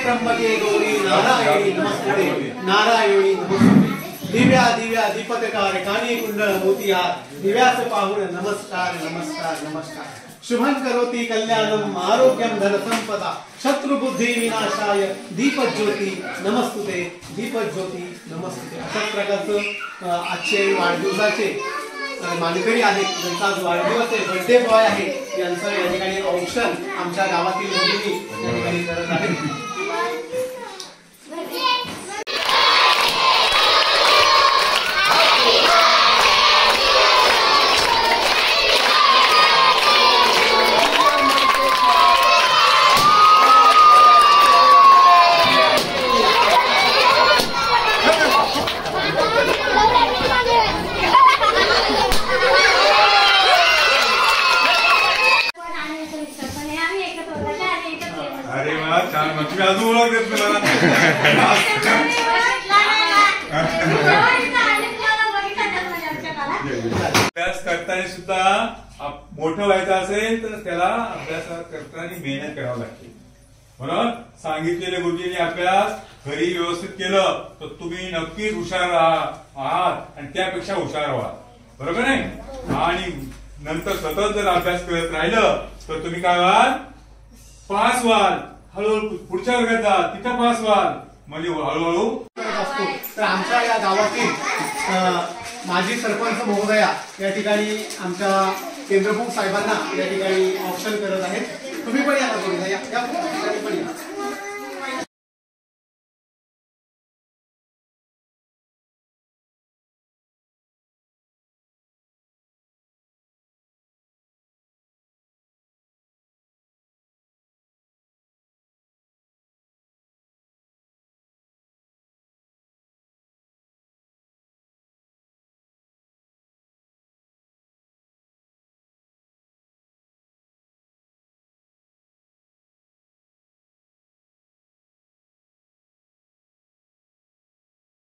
त्र्यंबके गौरी नारायणी नमस्ते नारायणी नमस्ते दिव्या दिव्या दीपककार कानी कुंडल मोतिहार दिव्यास पाहुण नमस्कार नमस्कार नमस्कार शुभं करोति कल्याणम आरोग्यम धन संपदा शत्रु बुद्धि विनाशाय दीपज्योती नमस्तुते दीपज्योती नमस्तुते। अशाच प्रकारचं आजचे वाढदिवसाचे मानकरी आहेत ज्यांचा आज वाढदिवस आहे बर्थडे बॉय आहे यांचं या ठिकाणी औक्षण आमच्या गावातील मुलींनी या ठिकाणी करत आहेत। अरे वा छान मग तुम्ही अजून ओळख देत मला अभ्यास करताना सुद्धा मोठं व्हायचं असेल तर त्याला अभ्यास करताना मेहनत करावी लागते म्हणून सांगितलेले गुरुजींनी अभ्यास घरी व्यवस्थित केलं तर तुम्ही नक्कीच हुशार आहात आणि त्यापेक्षा हुशार व्हा बरोबर नाही। आणि नंतर सतत जर अभ्यास करत राहिलं तर तुम्ही काय व्हाल पास व्हाल हळूहळू पुढच्या वर्गात जा तिथं पास व्हाल म्हणजे हळूहळू असतो। तर आमच्या या गावातील माजी सरपंच महोदया या ठिकाणी आमच्या केंद्रप्रमुख साहेबांना या ठिकाणी ऑप्शन करत आहेत। तुम्ही पण या ना या